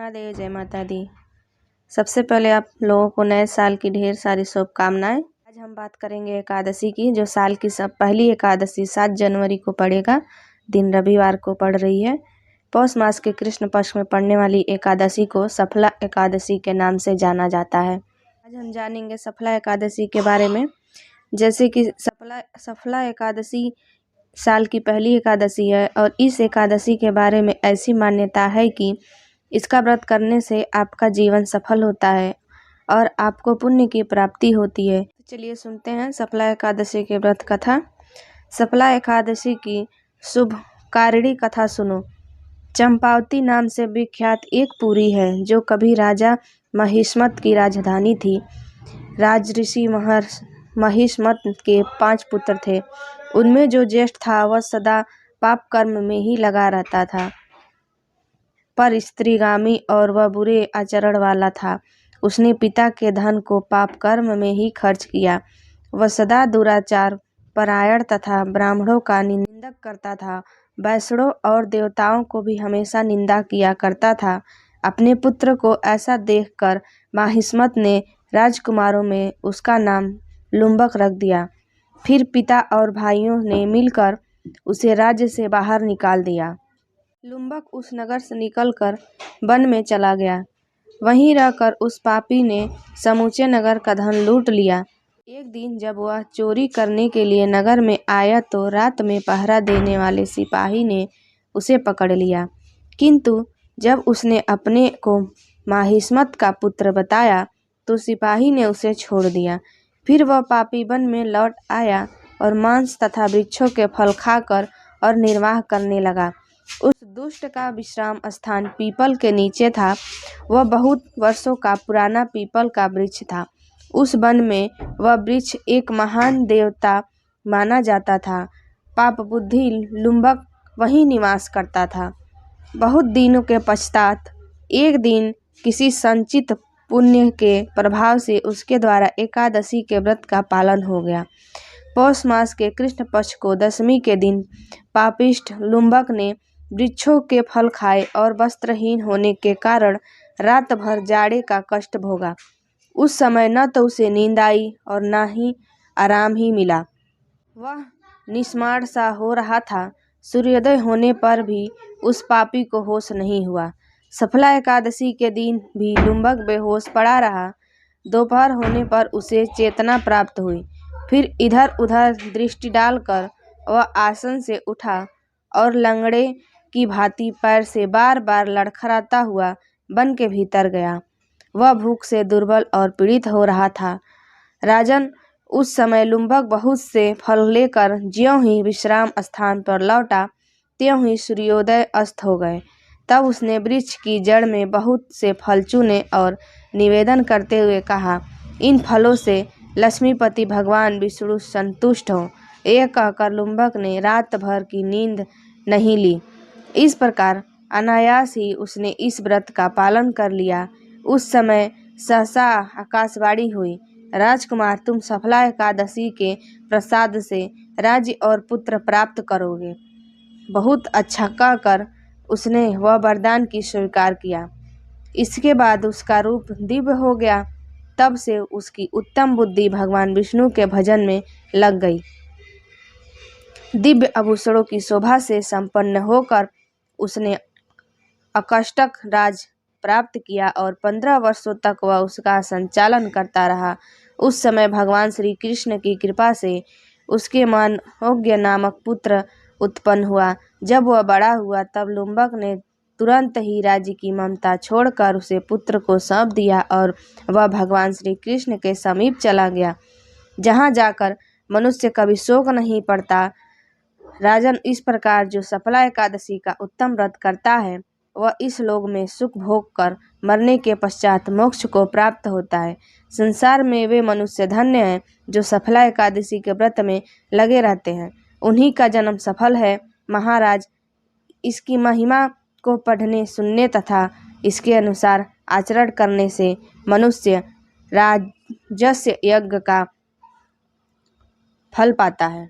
महादेव, जय माता दी। सबसे पहले आप लोगों को नए साल की ढेर सारी शुभकामनाएं। आज हम बात करेंगे एकादशी की, जो साल की सब पहली एकादशी 7 जनवरी को पड़ेगा, दिन रविवार को पड़ रही है। पौष मास के कृष्ण पक्ष में पड़ने वाली एकादशी को सफला एकादशी के नाम से जाना जाता है। आज हम जानेंगे सफला एकादशी के बारे में। जैसे कि सफला एकादशी साल की पहली एकादशी है और इस एकादशी के बारे में ऐसी मान्यता है कि इसका व्रत करने से आपका जीवन सफल होता है और आपको पुण्य की प्राप्ति होती है। तो चलिए सुनते हैं सफला एकादशी के व्रत कथा। सफला एकादशी की शुभ कारिणी कथा सुनो। चंपावती नाम से विख्यात एक पुरी है जो कभी राजा महिष्मत की राजधानी थी। राजऋषि महिष्मत के 5 पुत्र थे। उनमें जो ज्येष्ठ था वह सदा पाप कर्म में ही लगा रहता था, पर स्त्रीगामी और वह बुरे आचरण वाला था। उसने पिता के धन को पाप कर्म में ही खर्च किया। वह सदा दुराचार परायण तथा ब्राह्मणों का निंदक करता था। वैष्णवों और देवताओं को भी हमेशा निंदा किया करता था। अपने पुत्र को ऐसा देखकर महिष्मत ने राजकुमारों में उसका नाम लुम्बक रख दिया। फिर पिता और भाइयों ने मिलकर उसे राज्य से बाहर निकाल दिया। लुम्बक उस नगर से निकलकर वन में चला गया। वहीं रहकर उस पापी ने समूचे नगर का धन लूट लिया। एक दिन जब वह चोरी करने के लिए नगर में आया तो रात में पहरा देने वाले सिपाही ने उसे पकड़ लिया। किंतु जब उसने अपने को महिष्मत का पुत्र बताया तो सिपाही ने उसे छोड़ दिया। फिर वह पापी वन में लौट आया और मांस तथा वृक्षों के फल खाकर और निर्वाह करने लगा। उस दुष्ट का विश्राम स्थान पीपल के नीचे था। वह बहुत वर्षों का पुराना पीपल का वृक्ष था। उस वन में वह वृक्ष एक महान देवता माना जाता था। पाप बुद्धि लुम्बक वहीं निवास करता था। बहुत दिनों के पश्चात एक दिन किसी संचित पुण्य के प्रभाव से उसके द्वारा एकादशी के व्रत का पालन हो गया। पौष मास के कृष्ण पक्ष को दशमी के दिन पापिष्ठ लुम्बक ने वृक्षों के फल खाए और वस्त्रहीन होने के कारण रात भर जाड़े का कष्ट भोगा। उस समय न तो उसे नींद आई और न ही आराम ही मिला। वह निस्मार सा हो रहा था। सूर्योदय होने पर भी उस पापी को होश नहीं हुआ। सफला एकादशी के दिन भी लुम्बक बेहोश पड़ा रहा। दोपहर होने पर उसे चेतना प्राप्त हुई। फिर इधर उधर दृष्टि डालकर वह आसन से उठा और लंगड़े की भांति पैर से बार बार लड़खड़ाता हुआ वन के भीतर गया। वह भूख से दुर्बल और पीड़ित हो रहा था। राजन, उस समय लुम्बक बहुत से फल लेकर ज्यों ही विश्राम स्थान पर लौटा त्यों ही सूर्योदय अस्त हो गए। तब उसने वृक्ष की जड़ में बहुत से फल चुने और निवेदन करते हुए कहा, इन फलों से लक्ष्मीपति भगवान विष्णु संतुष्ट हो। यह कहकर लुम्बक ने रात भर की नींद नहीं ली। इस प्रकार अनायास ही उसने इस व्रत का पालन कर लिया। उस समय सहसा आकाशवाणी हुई, राजकुमार, तुम सफला एकादशी के प्रसाद से राज्य और पुत्र प्राप्त करोगे। बहुत अच्छा कहकर उसने वह वरदान की स्वीकार किया। इसके बाद उसका रूप दिव्य हो गया। तब से उसकी उत्तम बुद्धि भगवान विष्णु के भजन में लग गई। दिव्य आभूषणों की शोभा से संपन्न होकर उसने अकष्टक राज प्राप्त किया और 15 वर्षों तक वह उसका संचालन करता रहा। उस समय भगवान श्री कृष्ण की कृपा से उसके मनोज्ञ नामक पुत्र उत्पन्न हुआ। जब वह बड़ा हुआ तब लुम्बक ने तुरंत ही राज्य की ममता छोड़कर उसे पुत्र को सौंप दिया और वह भगवान श्री कृष्ण के समीप चला गया, जहाँ जाकर मनुष्य कभी शोक नहीं पड़ता। राजन, इस प्रकार जो सफला एकादशी का उत्तम व्रत करता है वह इस लोक में सुख भोग कर मरने के पश्चात मोक्ष को प्राप्त होता है। संसार में वे मनुष्य धन्य हैं जो सफला एकादशी के व्रत में लगे रहते हैं। उन्हीं का जन्म सफल है। महाराज, इसकी महिमा को पढ़ने, सुनने तथा इसके अनुसार आचरण करने से मनुष्य राजस्य यज्ञ का फल पाता है।